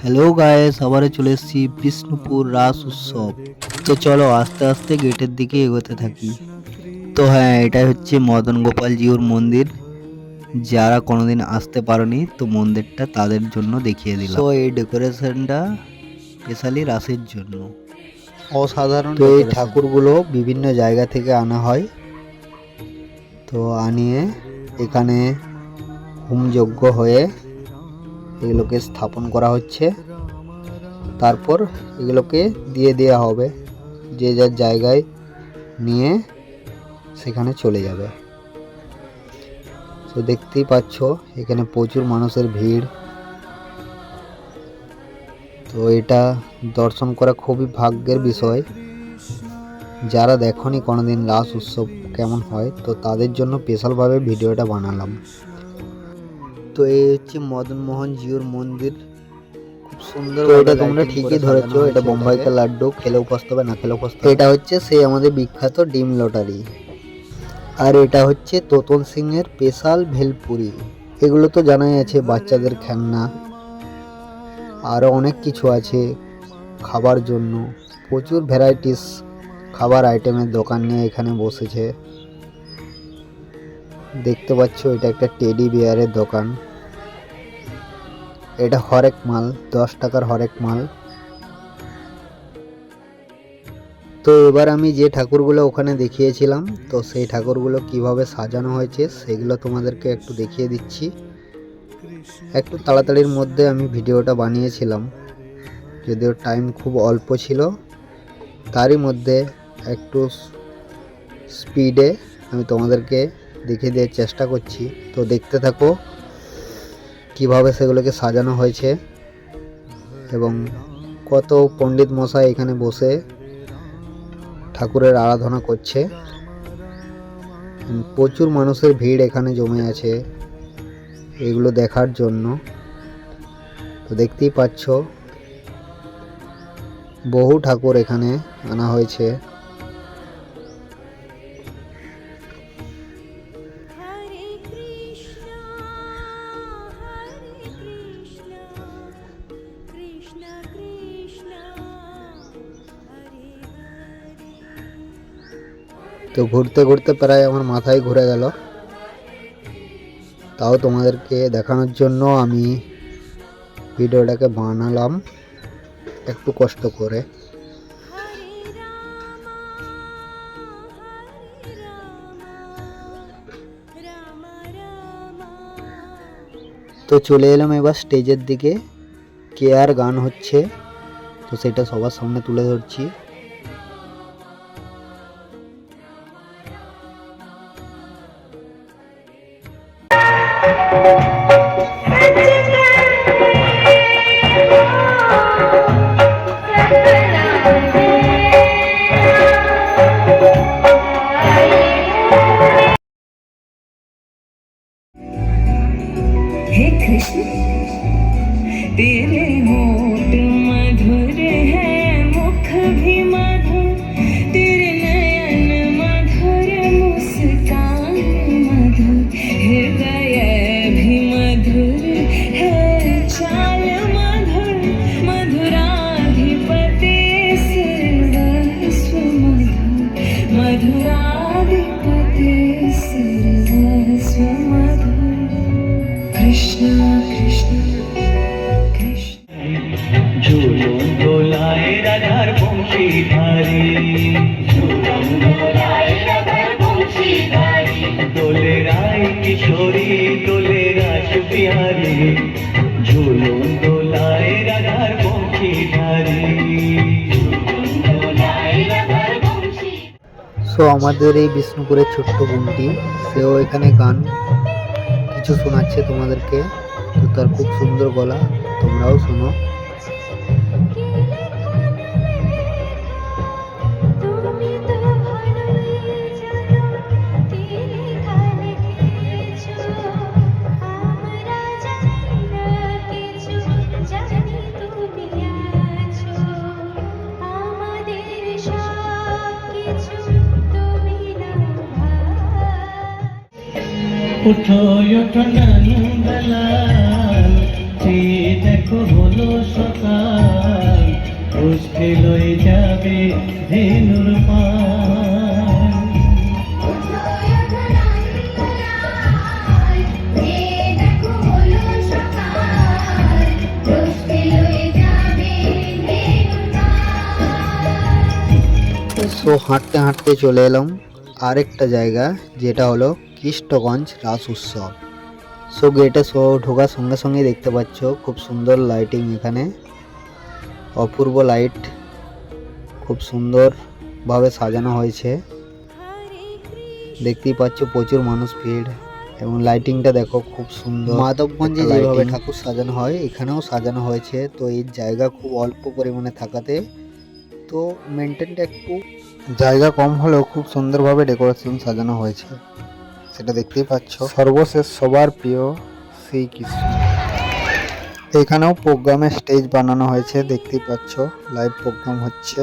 Hello guys, আবারও চলে এসেছি বিষ্ণুপুর রাস উৎসব। তো চলো আস্তে আস্তে গেটের দিকে এগোতে থাকি। তো হ্যাঁ, এটাই হচ্ছে মদন গোপাল জিউর মন্দির। যারা কোনোদিন আসতে পারেনি তো মন্দিরটা তাদের জন্য দেখিয়ে দিলাম। তো এই ডেকোরেশনটা স্পেশালি রাসের জন্য অসাধারণ। তো এই ঠাকুরগুলো বিভিন্ন জায়গা থেকে আনা হয়, তো আনিয়ে এখানে হোমযজ্ঞ হয়ে এগুলোকে স্থাপন করা হচ্ছে। তারপর এগুলোকে দিয়ে দেওয়া হবে, যে যার জায়গায় নিয়ে সেখানে চলে যাবে। তো দেখতেই পাচ্ছ এখানে প্রচুর মানুষের ভিড়। তো এটা দর্শন করা খুবই ভাগ্যের বিষয়। যারা দেখনি কোনোদিন রাস উৎসব কেমন হয়, তো তাদের জন্য স্পেশালভাবে ভিডিওটা বানালাম। তো এই হচ্ছে মদন মোহন জিউর মন্দির, খুব সুন্দর। তো এটা তোমরা ঠিকই ধরেছো, এটা বোম্বাইকার লাড্ডু, খেলেও পস্তাবে না খেলেও পস্তাবে। এটা হচ্ছে সেই আমাদের বিখ্যাত ডিম লটারি, আর এটা হচ্ছে তোতন সিং এর স্পেশাল ভেলপুরি। এগুলো তো জানাই আছে, বাচ্চাদের খেলনা, আরও অনেক কিছু আছে খাবার জন্য। প্রচুর ভ্যারাইটিস খাবার আইটেমের দোকান নিয়ে এখানে বসেছে। দেখতে পাচ্ছ এটা একটা টেডি বিয়ারের দোকান। এটা হরেক মাল, 10 টাকার হরেক মাল। তো এবার আমি যে ঠাকুরগুলো ওখানে দেখিয়েছিলাম, তো সেই ঠাকুরগুলো কিভাবে সাজানো হয়েছে সেগুলো তোমাদেরকে একটু দেখিয়ে দিচ্ছি। একটু তাড়াতাড়ির মধ্যে আমি ভিডিওটা বানিয়েছিলাম, যদিও টাইম খুব অল্প ছিল, তারই মধ্যে একটু স্পিডে আমি তোমাদেরকে দেখিয়ে দেওয়ার চেষ্টা করছি। তো দেখতে থাকো কিভাবে সেগুলোকে সাজানো হয়েছে এবং কত পণ্ডিত মশাই এখানে বসে ঠাকুরের আরাধনা করছে। প্রচুর মানুষের ভিড় এখানে জমে আছে এগুলো দেখার জন্য। তো দেখতেই পাচ্ছ বহু ঠাকুর এখানে আনা হয়েছে। তো ঘুরতে ঘুরতে প্রায় আমার মাথায় ঘুরে গেল, তাও তোমাদেরকে দেখানোর জন্য আমি ভিডিওটাকে বানালাম একটু কষ্ট করে। তো চলে এলাম এবার স্টেজের দিকে। কেয়ার গান হচ্ছে, তো সেটা সবার সামনে তুলে ধরছি। हे कृष्ण तेरे होठ मधुर है, मुख भी मधुर, तेरे नयन मधुर, मुस्कान मधुर, हृदय भी मधुर है, चाल मधुर, मधुराधिपति सर्वस्व मधुर, मधुराधिपति सर्वस्व मधुर। कृष्ण कृष्ण कृष्ण झूलों डोलाए राधार बंशीधारी, झूलों डोलाए राधार बंशीधारी, डोले राय किशोरी, डोले रास बिहारी, झूलों डोलाए राधार बंशीधारी। সো আমাদের এই বিষ্ণুপুরের ছোট্ট বোনটি, সেও এখানে গান কিছু শোনাচ্ছে তোমাদেরকে। তো তার খুব সুন্দর গলা, তোমরাও শোনো। उठो उठो नंदलाल, देखो बोलो সকাল উঠে লয়ে যাবে ধেনুর পাল সো হাঁটতে হাঁটতে চলে এলাম আরেকটা জায়গা, যেটা হলো কৃষ্ণগঞ্জ রাস উৎসব। সো গেটে ঢোকার সঙ্গে সঙ্গে দেখতে পাচ্ছ খুব সুন্দর লাইটিং, এখানে অপূর্ব লাইট, খুব সুন্দরভাবে সাজানো হয়েছে। দেখতেই পাচ্ছ প্রচুর মানুষ ভিড়, এবং লাইটিংটা দেখো খুব সুন্দর। মাধবগঞ্জে যেভাবে ঠাকুর সাজানো হয় এখানেও সাজানো হয়েছে। তো এই জায়গা খুব অল্প পরিমাণে থাকাতে তো মেনটেনটা একটু জায়গা কম হলেও খুব সুন্দরভাবে ডেকোরেশন সাজানো হয়েছে, সেটা দেখতেই পাচ্ছ। সর্বশেষ সবার প্রিয় শ্রীকৃষ্ণ, এখানেও প্রোগ্রামের স্টেজ বানানো হয়েছে, দেখতেই পাচ্ছ লাইভ প্রোগ্রাম হচ্ছে।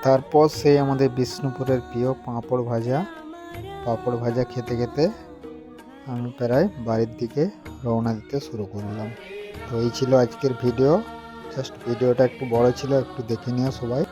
তারপর সেই আমাদের বিষ্ণুপুরের প্রিয় পাঁপড় ভাজা খেতে খেতে আমি প্রায় বাড়ির দিকে রওনা দিতে শুরু করলাম। তো এই ছিল আজকের ভিডিও। জাস্ট ভিডিওটা একটু বড় ছিল, একটু দেখে নিও সবাই।